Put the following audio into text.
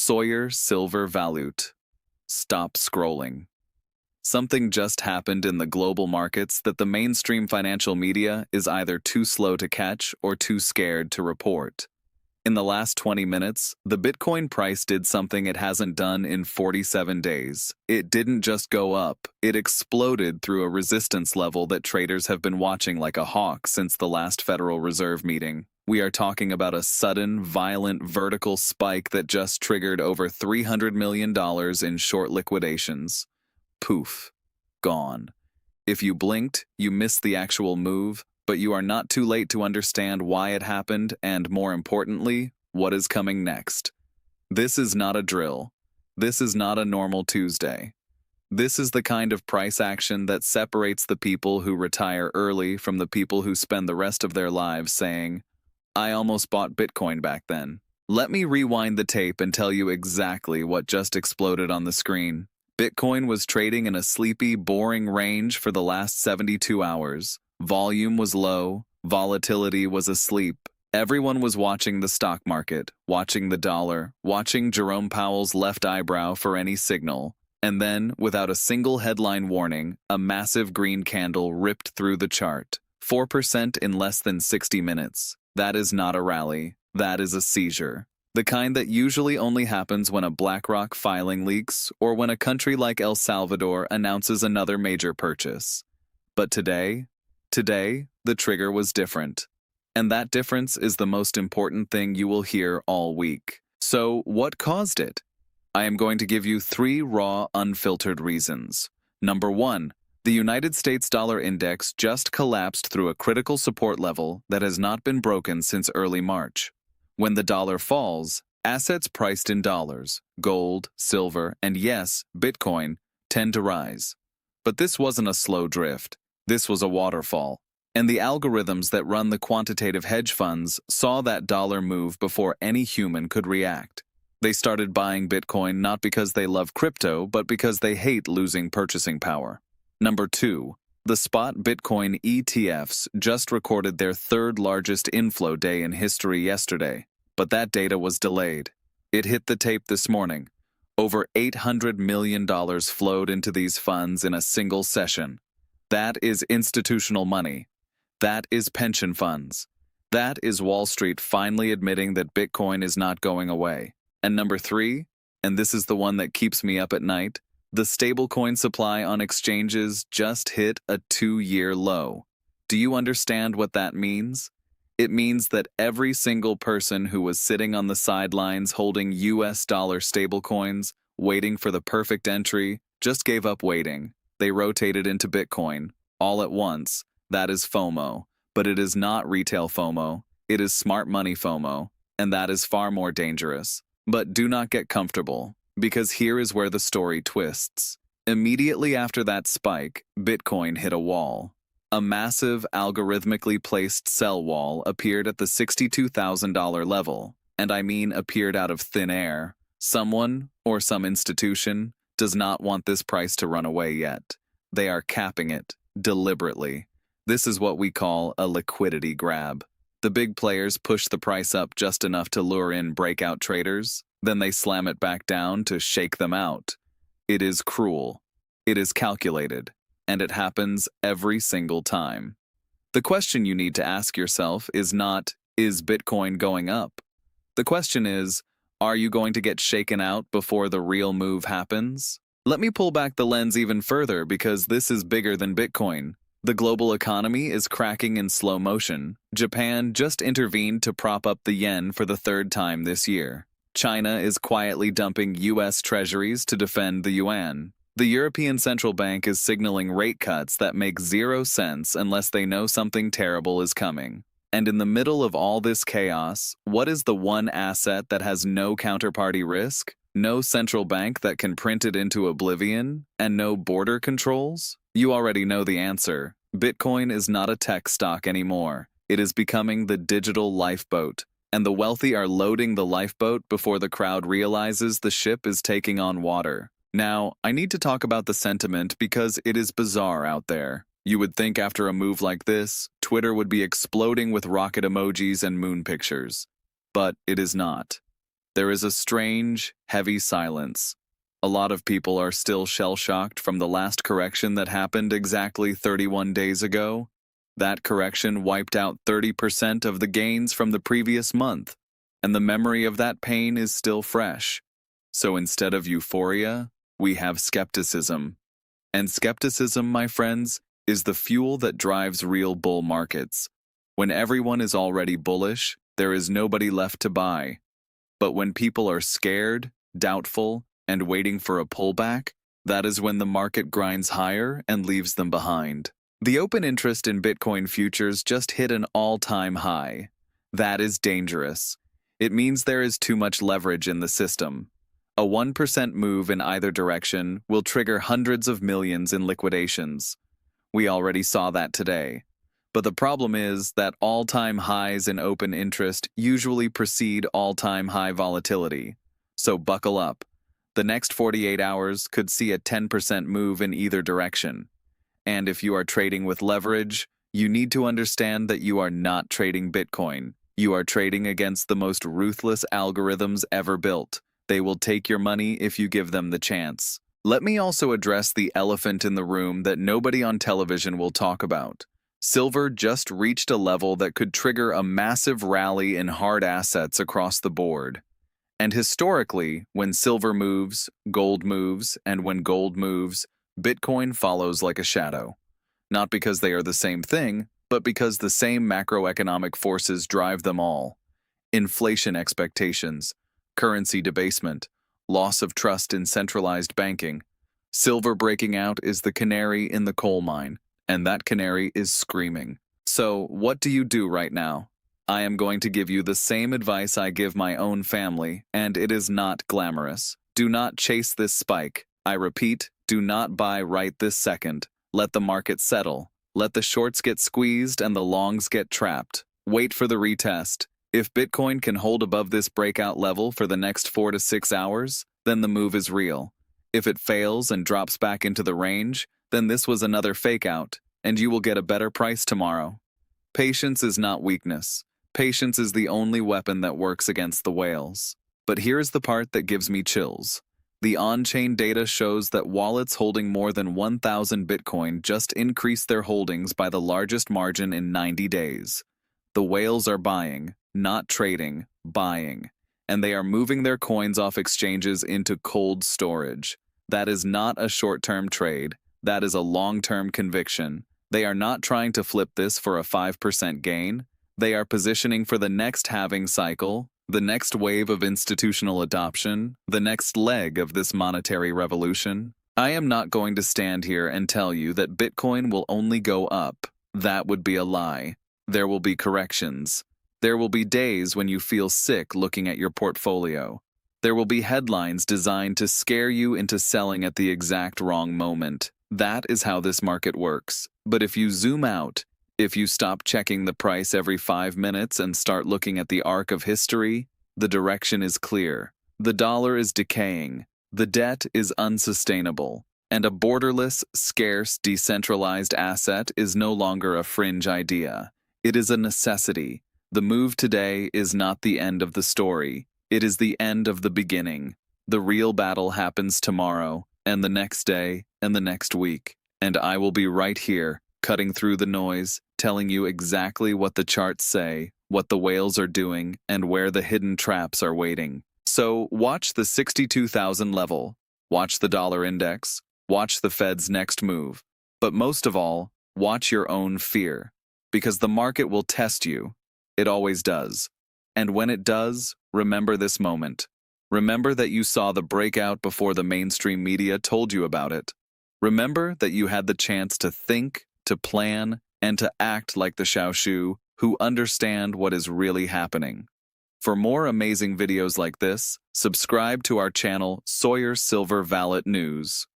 Sawyer Silver Valut. Stop scrolling. Something just happened in the global markets that the mainstream financial media is either too slow to catch or too scared to report. In the last 20 minutes, the Bitcoin price did something it hasn't done in 47 days. It didn't just go up, it exploded through a resistance level that traders have been watching like a hawk since the last Federal Reserve meeting. We are talking about a sudden, violent, vertical spike that just triggered over $300 million in short liquidations. Poof. Gone. If you blinked, you missed the actual move, but you are not too late to understand why it happened and, more importantly, what is coming next. This is not a drill. This is not a normal Tuesday. This is the kind of price action that separates the people who retire early from the people who spend the rest of their lives saying, "I almost bought Bitcoin back then." Let me rewind the tape and tell you exactly what just exploded on the screen. Bitcoin was trading in a sleepy, boring range for the last 72 hours. Volume was low, volatility was asleep. Everyone was watching the stock market, watching the dollar, watching Jerome Powell's left eyebrow for any signal. And then, without a single headline warning, a massive green candle ripped through the chart. 4% in less than 60 minutes. That is not a rally. That is a seizure. The kind that usually only happens when a BlackRock filing leaks or when a country like El Salvador announces another major purchase. But today, the trigger was different. And that difference is the most important thing you will hear all week. So, what caused it? I am going to give you 3 raw, unfiltered reasons. Number 1. The United States dollar index just collapsed through a critical support level that has not been broken since early March. When the dollar falls, assets priced in dollars, gold, silver, and yes, Bitcoin, tend to rise. But this wasn't a slow drift. This was a waterfall. And the algorithms that run the quantitative hedge funds saw that dollar move before any human could react. They started buying Bitcoin not because they love crypto, but because they hate losing purchasing power. Number 2. The spot Bitcoin ETFs just recorded their 3rd largest inflow day in history yesterday, but that data was delayed. It hit the tape this morning. Over $800 million flowed into these funds in a single session. That is institutional money. That is pension funds. That is Wall Street finally admitting that Bitcoin is not going away. And number 3, and this is the one that keeps me up at night, the stablecoin supply on exchanges just hit a 2-year low. Do you understand what that means? It means that every single person who was sitting on the sidelines holding US dollar stablecoins, waiting for the perfect entry, just gave up waiting. They rotated into Bitcoin, all at once. That is FOMO. But it is not retail FOMO. It is smart money FOMO. And that is far more dangerous. But do not get comfortable, because here is where the story twists. Immediately after that spike, Bitcoin hit a wall. A massive, algorithmically placed sell wall appeared at the $62,000 level, and I mean appeared out of thin air. Someone, or some institution, does not want this price to run away yet. They are capping it, deliberately. This is what we call a liquidity grab. The big players push the price up just enough to lure in breakout traders, then they slam it back down to shake them out. It is cruel. It is calculated. And it happens every single time. The question you need to ask yourself is not, is Bitcoin going up? The question is, are you going to get shaken out before the real move happens? Let me pull back the lens even further because this is bigger than Bitcoin. The global economy is cracking in slow motion. Japan just intervened to prop up the yen for the 3rd time this year. China is quietly dumping US treasuries to defend the yuan. The European Central Bank is signaling rate cuts that make 0 sense unless they know something terrible is coming. And in the middle of all this chaos, what is the one asset that has no counterparty risk, no central bank that can print it into oblivion, and no border controls? You already know the answer. Bitcoin is not a tech stock anymore. It is becoming the digital lifeboat. And the wealthy are loading the lifeboat before the crowd realizes the ship is taking on water. Now, I need to talk about the sentiment because it is bizarre out there. You would think after a move like this, Twitter would be exploding with rocket emojis and moon pictures. But it is not. There is a strange, heavy silence. A lot of people are still shell-shocked from the last correction that happened exactly 31 days ago. That correction wiped out 30% of the gains from the previous month, and the memory of that pain is still fresh. So instead of euphoria, we have skepticism. And skepticism, my friends, is the fuel that drives real bull markets. When everyone is already bullish, there is nobody left to buy. But when people are scared, doubtful, and waiting for a pullback, that is when the market grinds higher and leaves them behind. The open interest in Bitcoin futures just hit an all-time high. That is dangerous. It means there is too much leverage in the system. A 1% move in either direction will trigger hundreds of millions in liquidations. We already saw that today. But the problem is that all-time highs in open interest usually precede all-time high volatility. So buckle up. The next 48 hours could see a 10% move in either direction. And if you are trading with leverage, you need to understand that you are not trading Bitcoin. You are trading against the most ruthless algorithms ever built. They will take your money if you give them the chance. Let me also address the elephant in the room that nobody on television will talk about. Silver just reached a level that could trigger a massive rally in hard assets across the board. And historically, when silver moves, gold moves, and when gold moves, Bitcoin follows like a shadow. Not because they are the same thing, but because the same macroeconomic forces drive them all. Inflation expectations, currency debasement, loss of trust in centralized banking. Silver breaking out is the canary in the coal mine, and that canary is screaming. So, what do you do right now? I am going to give you the same advice I give my own family, and it is not glamorous. Do not chase this spike. I repeat, do not buy right this second. Let the market settle. Let the shorts get squeezed and the longs get trapped. Wait for the retest. If Bitcoin can hold above this breakout level for the next 4 to 6 hours, then the move is real. If it fails and drops back into the range, then this was another fake out, and you will get a better price tomorrow. Patience is not weakness. Patience is the only weapon that works against the whales. But here's the part that gives me chills. The on-chain data shows that wallets holding more than 1,000 Bitcoin just increased their holdings by the largest margin in 90 days. The whales are buying, not trading, buying. And they are moving their coins off exchanges into cold storage. That is not a short-term trade. That is a long-term conviction. They are not trying to flip this for a 5% gain. They are positioning for the next halving cycle, the next wave of institutional adoption, the next leg of this monetary revolution. I am not going to stand here and tell you that Bitcoin will only go up. That would be a lie. There will be corrections. There will be days when you feel sick looking at your portfolio. There will be headlines designed to scare you into selling at the exact wrong moment. That is how this market works. But if you zoom out, if you stop checking the price every 5 minutes and start looking at the arc of history, the direction is clear. The dollar is decaying. The debt is unsustainable. And a borderless, scarce, decentralized asset is no longer a fringe idea. It is a necessity. The move today is not the end of the story. It is the end of the beginning. The real battle happens tomorrow, and the next day, and the next week. And I will be right here, cutting through the noise, telling you exactly what the charts say, what the whales are doing, and where the hidden traps are waiting. So watch the 62,000 level, watch the dollar index, watch the Fed's next move. But most of all, watch your own fear. Because the market will test you. It always does. And when it does, remember this moment. Remember that you saw the breakout before the mainstream media told you about it. Remember that you had the chance to think, to plan, and to act like the Xiaoshu who understand what is really happening. For more amazing videos like this, subscribe to our channel Sawyer Silver Valut News.